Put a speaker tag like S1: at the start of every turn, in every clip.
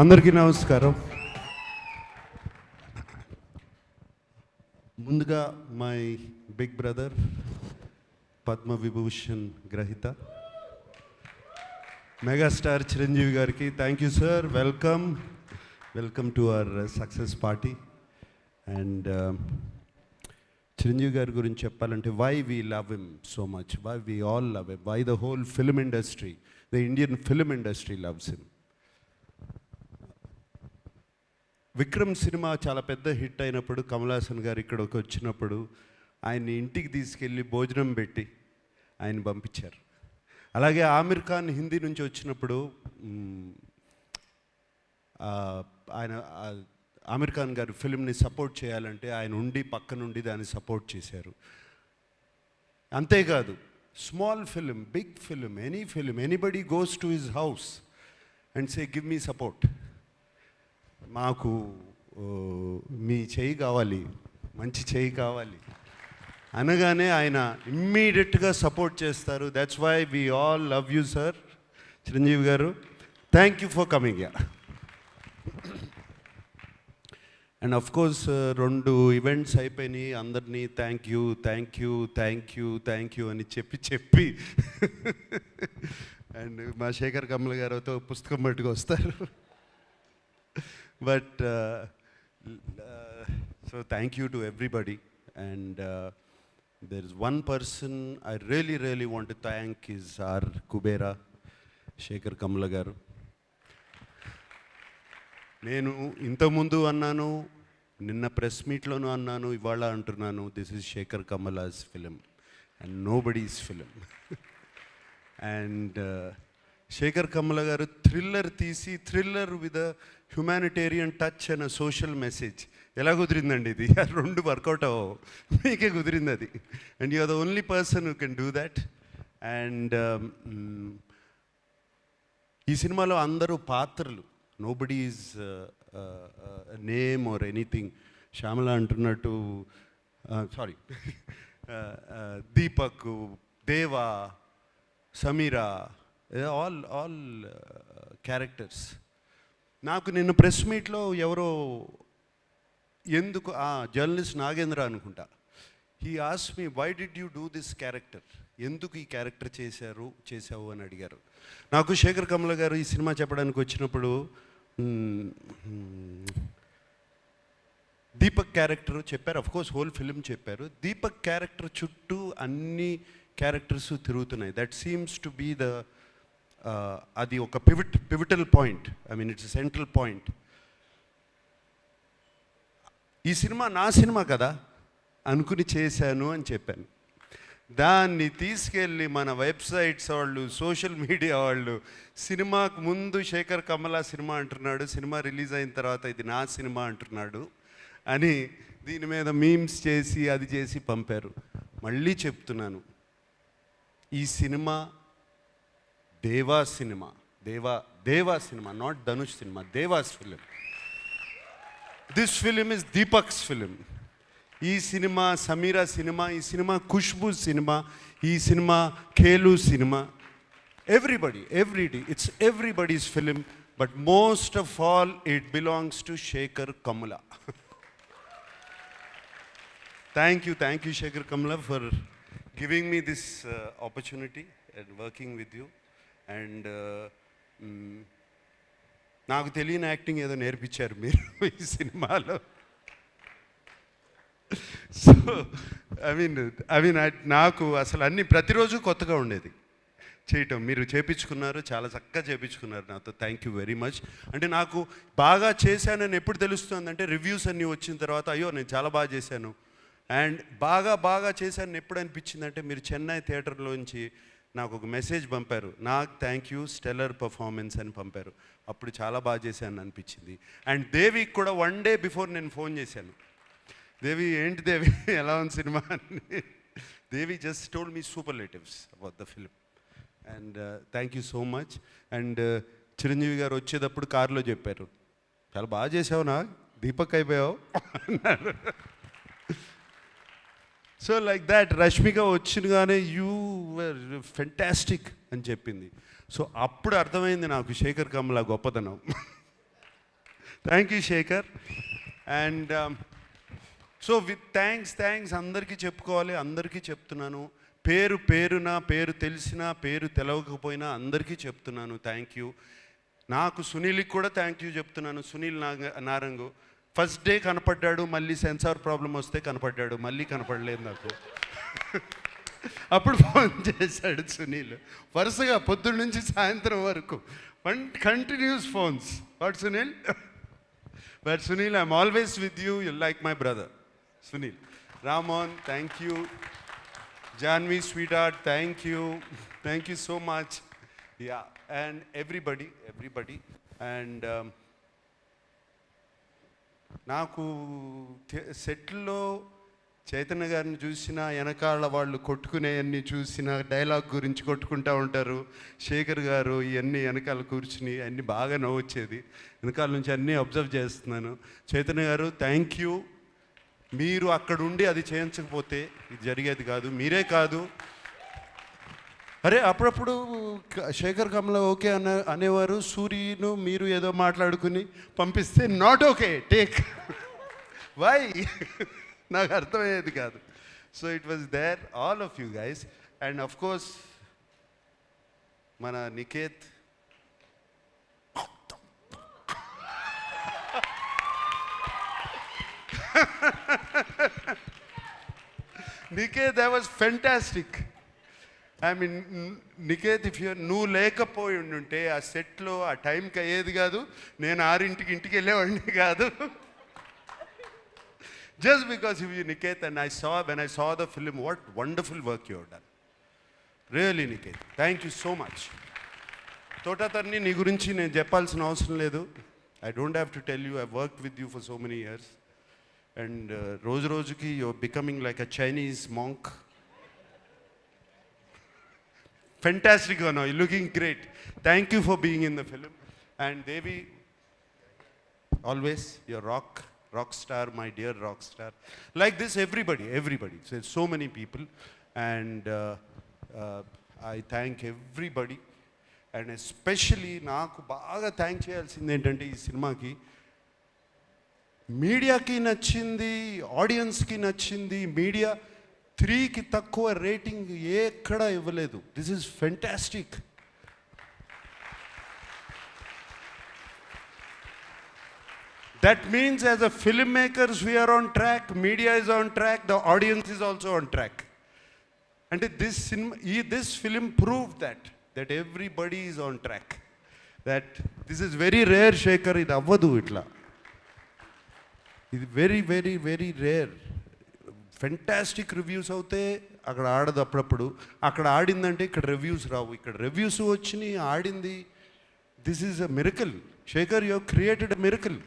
S1: అందరికీ నమస్కారం. ముందుగా my big brother Padma Vibhushan గ్రహీత మెగాస్టార్ చిరంజీవి గారికి thank you sir. Welcome to our success party. And Chiranjeevi గారి గురించి చెప్పాలంటే why we love him so much, why we all love him, why the whole film industry, the Indian film industry loves him. Vikram cinema చాలా పెద్ద hit అయినప్పుడు కమల్ హాసన్ గారు ఇక్కడికి వచ్చినప్పుడు ఆయన్ని ఇంటికి తీసుకెళ్ళి భోజనం పెట్టి ఆయన పంపించారు. అలాగే ఆమిర్ ఖాన్ హిందీ నుంచి వచ్చినప్పుడు ఆయన ఆమిర్ ఖాన్ గారు ఫిల్మ్ని సపోర్ట్ చేయాలంటే ఆయన ఉండి పక్క నుండి దాన్ని సపోర్ట్ చేశారు. అంతేకాదు small film, big film, any film, anybody goes to his house and say give me support, మాకు మీ చేయి కావాలి, మంచి చేయి కావాలి అనగానే ఆయన ఇమ్మీడియట్గా సపోర్ట్ చేస్తారు. That's why we all love you sir Chiranjeevi garu. Thank you for coming yeah. And of course 2 events అయిపోయినాయి, అందరినీ థ్యాంక్ యూ అని చెప్పి అండ్ మా శేఖర్ కమల్ గారితో పుస్తకం పట్టుకు వస్తారు. But so thank you to everybody, and there is one person I really want to thank is our Kubera Shekhar Kamala garu. నేను ఇంతకుముందు అన్నాను, నిన్న ప్రెస్ మీట్లోనూ అన్నాను, ఇవాళ అంటున్నాను, this is Shekhar Kammula's film and nobody's film. And Shekhar Kammula garu thriller తీసి, thriller with a humanitarian touch and social message. ఎలా కుదిరిందండి ఇది? 2 వర్కౌట్ అవ్వవు, మీకే కుదిరింది అది. And you are the only person who can do that. అండ్ ఈ సినిమాలో అందరూ పాత్రలు, nobody is name or anything. Shyamala అంటున్నట్టు, sorry, Deepak, Deva, Sameera, all characters. నాకు నిన్న ప్రెస్ మీట్లో ఎవరో ఎందుకు జర్నలిస్ట్ నాగేంద్ర అనుకుంటా, he ask me why did you do this character, ఎందుకు ఈ క్యారెక్టర్ చేసావు అని అడిగారు. నాకు శేఖర్ కమల గారు ఈ సినిమా చెప్పడానికి వచ్చినప్పుడు దీపక్ క్యారెక్టర్ చెప్పారు, అఫ్కోర్స్ హోల్ ఫిలిం చెప్పారు. దీపక్ క్యారెక్టర్ చుట్టూ అన్ని క్యారెక్టర్స్ తిరుగుతున్నాయి. That seems to be the అది ఒక pivotal point, I mean it's central point. ఈ సినిమా నా సినిమా కదా అనుకుని చేశాను అని చెప్పాను. దాన్ని తీసుకెళ్ళి మన వెబ్సైట్స్ వాళ్ళు, సోషల్ మీడియా వాళ్ళు, సినిమాకు ముందు శేఖర్ కమల సినిమా అంటున్నాడు, సినిమా రిలీజ్ అయిన తర్వాత ఇది నా సినిమా అంటున్నాడు అని దీని మీద మీమ్స్ చేసి అది చేసి పంపారు. మళ్ళీ చెప్తున్నాను, ఈ సినిమా దేవా సినిమా, దేవా సినిమా, నాట్ ధనుష్ సినిమా, Deva's film. This film is Deepak's film. ఈ సినిమా సమీరా సినిమా, ఈ సినిమా ఖుష్బూ సినిమా, ఈ సినిమా ఖేలు సినిమా. Everybody, it's everybody's film, but most of all it belongs to Shekhar Kammula. Thank you Shekhar Kammula for giving me this opportunity and working with you. And నాకు తెలియని యాక్టింగ్ ఏదో నేర్పించారు మీరు ఈ సినిమాలో. సో ఐ మీన్ నాకు అసలు అన్నీ ప్రతిరోజు కొత్తగా ఉండేది చేయటం. మీరు చేపించుకున్నారు, చాలా చక్కగా చేపించుకున్నారు నాతో. Thank you very much. అంటే నాకు బాగా చేశానని ఎప్పుడు తెలుస్తుందంటే రివ్యూస్ అన్నీ వచ్చిన తర్వాత, అయ్యో నేను చాలా బాగా చేశాను. అండ్ బాగా చేశాను ఎప్పుడు అనిపించిందంటే, మీరు చెన్నై థియేటర్లోంచి నాకు ఒక మెసేజ్ పంపారు, నాకు థ్యాంక్ యూ స్టెల్లర్ పర్ఫార్మెన్స్ అని పంపారు. అప్పుడు చాలా బాగా చేశాను అనిపించింది. అండ్ దేవికి కూడా 1 డే బిఫోర్ నేను ఫోన్ చేశాను, దేవి ఏంటి దేవి ఎలా ఉంది సినిమా అని. Devi just told me superlatives about the film. And thank you so much. And Chiranjeevi garu వచ్చేటప్పుడు కారులో చెప్పారు, చాలా బాగా చేసావునా, దీపక్ అయిపోయావు అన్నారు. సో లైక్ దాట్ రష్మిక వచ్చినగానే యూ వర్ ఫెంటాస్టిక్ అని చెప్పింది. సో అప్పుడు అర్థమైంది నాకు శేఖర్ కమల గొప్పతనం. Thank you Shekhar. And so with thanks అందరికీ చెప్పుకోవాలి, అందరికీ చెప్తున్నాను. పేరు తెలిసినా పేరు తెలవకపోయినా అందరికీ చెప్తున్నాను థ్యాంక్ యూ. నాకు సునీల్కి కూడా థ్యాంక్ యూ చెప్తున్నాను. సునీల్ నారంగు ఫస్ట్ డే కనపడ్డాడు, మళ్ళీ సెన్సార్ ప్రాబ్లం వస్తే కనపడ్డాడు, మళ్ళీ కనపడలేదు నాకు. అప్పుడు ఫోన్ చేశాడు సునీల్, వరుసగా పొద్దున్న నుంచి సాయంత్రం వరకు continuous phones. What Sunil? But Sunil, I'm always with you, you like my brother Sunil. Ramon, thank you. Janvi, sweetheart, thank you so much. Yeah, and everybody, and నాకు సెట్లో చైతన్య గారిని చూసిన, వెనకాల వాళ్ళు కొట్టుకునేవన్నీ చూసిన, డైలాగ్ గురించి కొట్టుకుంటూ ఉంటారు. శేఖర్ గారు ఇవన్నీ వెనకాల కూర్చుని అన్నీ బాగా నవ్వొచ్చేది. వెనకాల నుంచి అన్నీ అబ్జర్వ్ చేస్తున్నాను. చైతన్య గారు థ్యాంక్ యూ. మీరు అక్కడ ఉండి అది చేయించకపోతే ఇది జరిగేది కాదు. మీరే కాదు, అరే అప్పుడప్పుడు శేఖర్ కమల ఓకే అనేవారు, సూర్యను మీరు ఏదో మాట్లాడుకుని పంపిస్తే నాట్ ఓకే టేక్ వై నాకు అర్థమయ్యేది కాదు. So it was there all of you guys. And of course Niket, Niket, that was fantastic. I mean, Niket, if నువ్వు లేకపోయి ఉంటే ఆ సెట్లో ఆ టైంకి అయ్యేది కాదు, నేను 6 ఇంటికి వెళ్ళేవాడిని కాదు. Just because of you, Niket, and when I saw the film, what wonderful work you have done. Really, Niket, thank you so much. Thota Tharani నీ గురించి నేను చెప్పాల్సిన అవసరం లేదు. I don't have to tell you, I've worked with you for so many years. And రోజుకి you're becoming like a Chinese monk. Fantastic, you know, you're looking great. Thank you for being in the film. And Devi, always your rock star, my dear rock star. Like this, everybody. So many people. And I thank everybody. And especially నాకు బాగా thank చేయాల్సింది ఏంటంటే ఈ సినిమాకి మీడియాకి నచ్చింది, ఆడియన్స్కి నచ్చింది. మీడియా 3కి తక్కువ రేటింగ్ ఎక్కడ ఇవ్వలేదు. This is fantastic. That means as a filmmakers we are on track, media is on track, the audience is also on track. And this film proved that everybody is on track. That this is very rare, Shekhar, ఇది అవ్వదు ఇట్లా. ఇది very rare. Fantastic reviews అవుతే అక్కడ ఆడదు, అప్పుడప్పుడు అక్కడ ఆడిందంటే ఇక్కడ రివ్యూస్ రావు. ఇక్కడ రివ్యూస్ వచ్చినాయి, ఆడింది. This is a miracle. Shekhar, you created a miracle.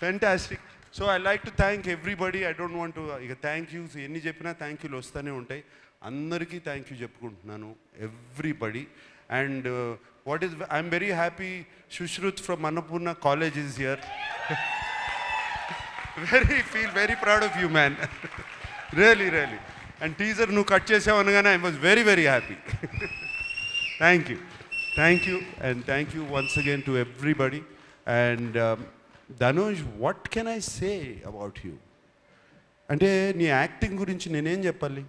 S1: Fantastic. So I like to thank everybody. I don't want to ఇక థ్యాంక్ యూస్ ఎన్ని చెప్పినా థ్యాంక్ యూలు వస్తూనే ఉంటాయి. అందరికీ థ్యాంక్ యూ చెప్పుకుంటున్నాను, everybody. And I'm very happy Shushruth from Annapurna College is here. Feel very proud of you, man. Really. And teaser nu cut chesavu anagane I was very happy. Thank you, and thank you once again to everybody. And Dhanush, what can I say about you? Ante nee acting gurinchi nenem cheppali.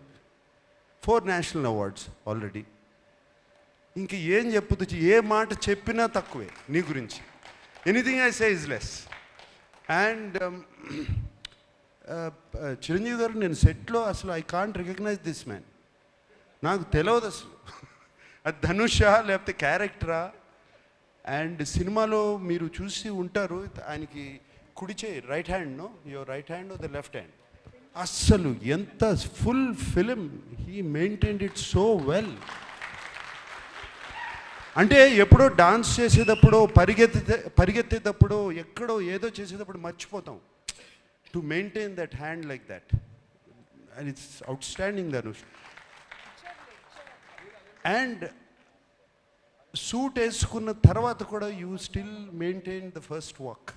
S1: 4 national awards already. ఇంక ఏం చెప్పొచ్చు, ఏ మాట చెప్పినా తక్కువే నీ గురించి. Anything I say is less. And Chiranjeevi గారు, నేను సెట్లో అసలు I can't recognise this man. నాకు తెలియదు అసలు అది ధనుషా లేకపోతే క్యారెక్టరా. అండ్ సినిమాలో మీరు చూసి ఉంటారు, ఆయనకి కుడి చేయి, right hand, no your right hand or the left hand. అస్సలు ఎంత full film he maintained it so well. అంటే ఎప్పుడో డాన్స్ చేసేటప్పుడు, పరిగెత్తేటప్పుడు, ఎక్కడో ఏదో చేసేటప్పుడు మర్చిపోతాం. To maintain that hand like that, and it's outstanding Dhanush. And suit వేసుకున్న తర్వాత కూడా you still maintain the first walk.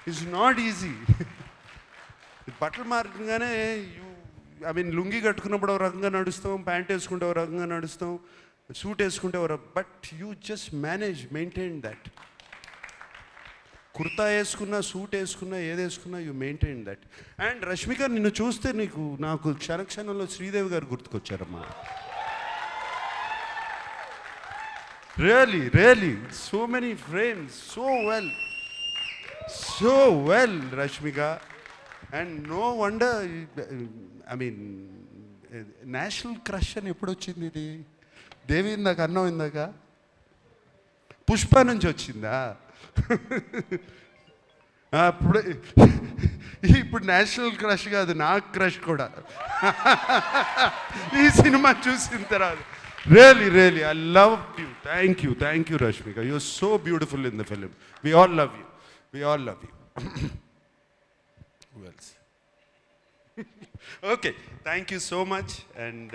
S1: It's not easy. బట్టలు మారగానే లుంగి కట్టుకున్నప్పుడు ఒక రకంగా నడుస్తాం, ప్యాంట్ వేసుకుంటే ఒక రకంగా నడుస్తాం, సూట్ వేసుకుంటే but you just maintain that. Kurta వేసుకున్నా, సూట్ వేసుకున్నా, ఏది వేసుకున్నా you maintain that. And Rashmika, నిన్ను చూస్తే నాకు క్షణక్షణంలో శ్రీదేవి గారు గుర్తుకొచ్చారమ్మా. Really so many frames, so well Rashmika. And no wonder, I mean national crush అని ఎప్పుడు వచ్చింది ఇది? దేవి ఇందాక అన్నం, ఇందాక పుష్ప నుంచి వచ్చిందా? ఇప్పుడు నేషనల్ క్రష్ కాదు, నాకు క్రష్ కూడా ఈ సినిమా చూసిన తర్వాత. Really I love you. Thank you Rashmika. You are so beautiful in the film. We all love you. Who else? Okay, thank you so much, and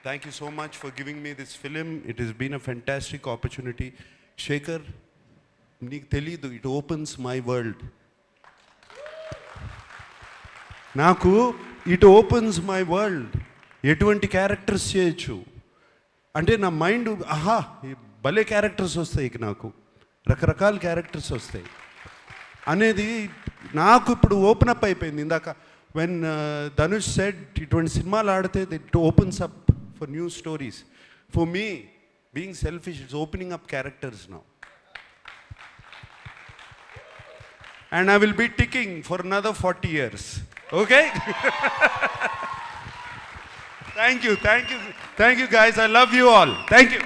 S1: thank you so much for giving me this film. It has been a fantastic opportunity. Shekhar, నీకు తెలీదు, it opens my world. నాకు it opens my world. ఎటువంటి characters చేయొచ్చు అంటే నా mind, ఆహా భలే characters వస్తాయి, నాకు రకరకాల క్యారెక్టర్స్ వస్తాయి అనేది నాకు ఇప్పుడు ఓపెన్ అప్ అయిపోయింది. ఇందాక వెన్ ధనుష్ సెడ్ ఇటువంటి సినిమాలు ఆడితే it opens up for new stories. For me being selfish, it's opening up characters now. And I will be ticking for another 40 years. Okay? Thank you guys. I love you all. Thank you.